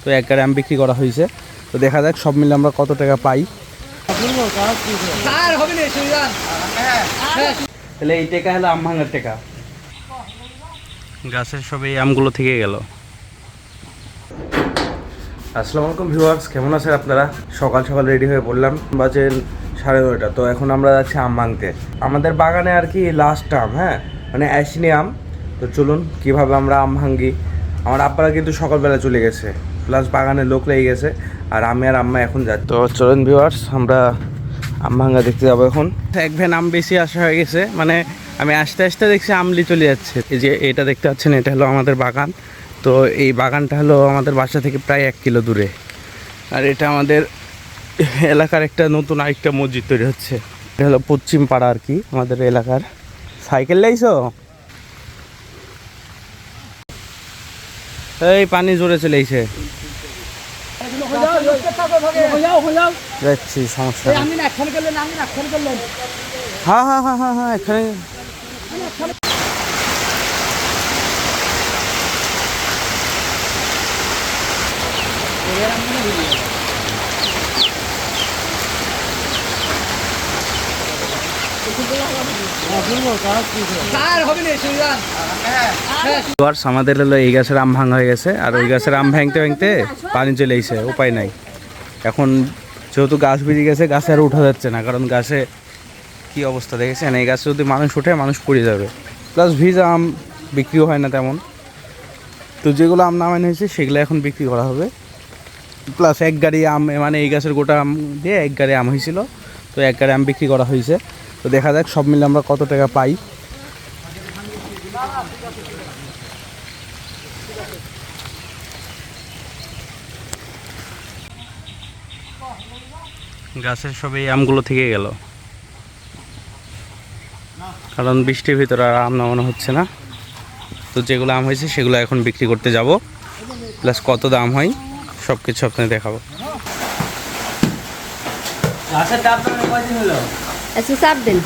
তো এক গাড়ি আম বিক্রি করা হয়েছে। তো দেখা যাক সব মিলে আমরা কত টাকা পাই। তাহলে এই টাকা হলো আম ভাঙার টাকা, গাছের সব এই আমগুলো থেকে গেল। আসসালামু আলাইকুম ভিউয়ার্স, কেমন আছেন আপনারা? সকাল সকাল রেডি হয়ে পড়লাম, বাজে 9:30। তো এখন আমরা যাচ্ছি আম ভাঙতে। আমাদের বাগানে আর কি লাস্ট আম, হ্যাঁ মানে অ্যাসিনি আম। তো চলুন কীভাবে আমরা আম ভাঙি। আমার আব্বারা কিন্তু সকালবেলা চলে গেছে, প্লাস বাগানে লোক লেগে গেছে, আর আমি আর আম্মা এখন যাচ্ছি। তো চলুন ভিউয়ার্স, আমরা আম ভাঙা দেখতে যাবো এখন। এক ভ্যান আম বেশি আসা হয়ে গেছে, মানে আমি আস্তে আস্তে দেখছি আমলি চলে যাচ্ছে। এই যে এটা দেখতে পাচ্ছেন, এটা হলো আমাদের বাগান। তো এই বাগানটা হলো আমাদের বাসা থেকে প্রায় 1 কিলো দূরে। আর এটা আমাদের এলাকার একটা নতুন আরেকটা মসজিদ তৈরি হচ্ছে। এটা হলো পশ্চিম পাড়া আর কি আমাদের এলাকার। সাইকেল লাইছো? এই পানি জোরে চলে এসে যাচ্ছি, সমস্যা হ্যাঁ হ্যাঁ হ্যাঁ হ্যাঁ হ্যাঁ এখানে আমাদের হলো এই গাছের আম ভাঙা হয়ে গেছে, আর ওই গাছের আম ভাঙতে ভাঙতে পানি চলে এসে উপায় নাই। এখন যেহেতু গাছ বেরিয়ে গেছে, গাছে আর উঠা যাচ্ছে না, কারণ গাছে কি অবস্থা দেখেছেন। এই গাছে যদি মানুষ ওঠে, মানুষ পড়ে যাবে। প্লাস ভিজা আম বিক্রিও হয় না তেমন। তো যেগুলো আম নামানো হয়েছে সেগুলো এখন বিক্রি করা হবে। প্লাস এক গাড়ি আম, মানে এই গাছের গোটা আম দিয়ে এক গাড়ি আম হয়েছিল, তো এক গাড়ি আম বিক্রি করা হয়েছে। তো দেখা যাক সব মিলে আমরা কত টাকা পাই। গাছের সব এই আমগুলো থেকে গেল, কারণ বৃষ্টির ভিতরে আর আম নামানো হচ্ছে না। তো যেগুলো আম হয়েছে সেগুলো এখন বিক্রি করতে যাব, প্লাস কত দাম হয় সব কিছু আপনাকে দেখাবো। গাছের দাম কয়দিন হলো? আজকে 4 দিন।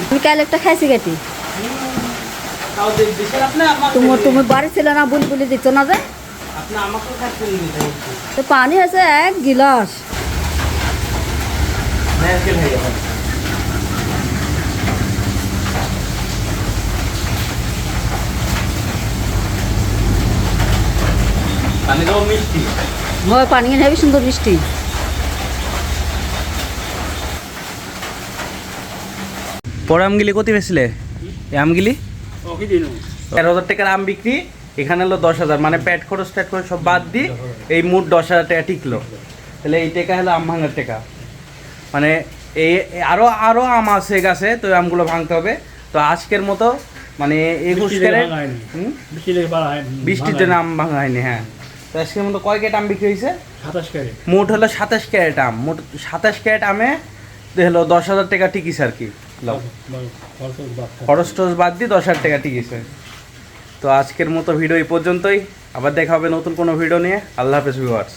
আমি কাল একটা খাইছি গাটি। তুমি বাড়ি ছিল না, বুলবুলি দিচ্ছ না যে? তো পানি আছে 1 গিলাস। পানি দাও মিষ্টি, হয় পানি হেবি সুন্দর মিষ্টি। পরে আমগুলি কত বেচলে? এই আমগুলি 13,000 টাকার আম বিক্রি, এখানে হলো 10,000, মানে প্যাট খরচ ট্যাট খরচ সব বাদ দিই এই মোট 10,000 টাকা টিকলো। তাহলে এই টাকা হলো আম ভাঙার টাকা। মানে এই আরও আম আছে গাছে, তো আমগুলো ভাঙতে হবে। তো আজকের মতো মানে 21 ক্যারেট, বৃষ্টির জন্য আম ভাঙা হয়নি। হ্যাঁ, তো আজকের মতো কয় ক্যারেট আম বিক্রি হয়েছে? 27 ক্যারেট। মোট হলো 27 ক্যারেট আম। মোট 27 ক্যারেট আমে হলো 10,000 টাকা টিকিস আর কি। খরচ টরচ বাদ দিয়ে 10,000 টাকা টিকিছে। তো আজকের মতো ভিডিও এই পর্যন্তই, আবার দেখা হবে নতুন কোনো ভিডিও নিয়ে। আল্লাহ হাফেজ ভিউয়ার্স।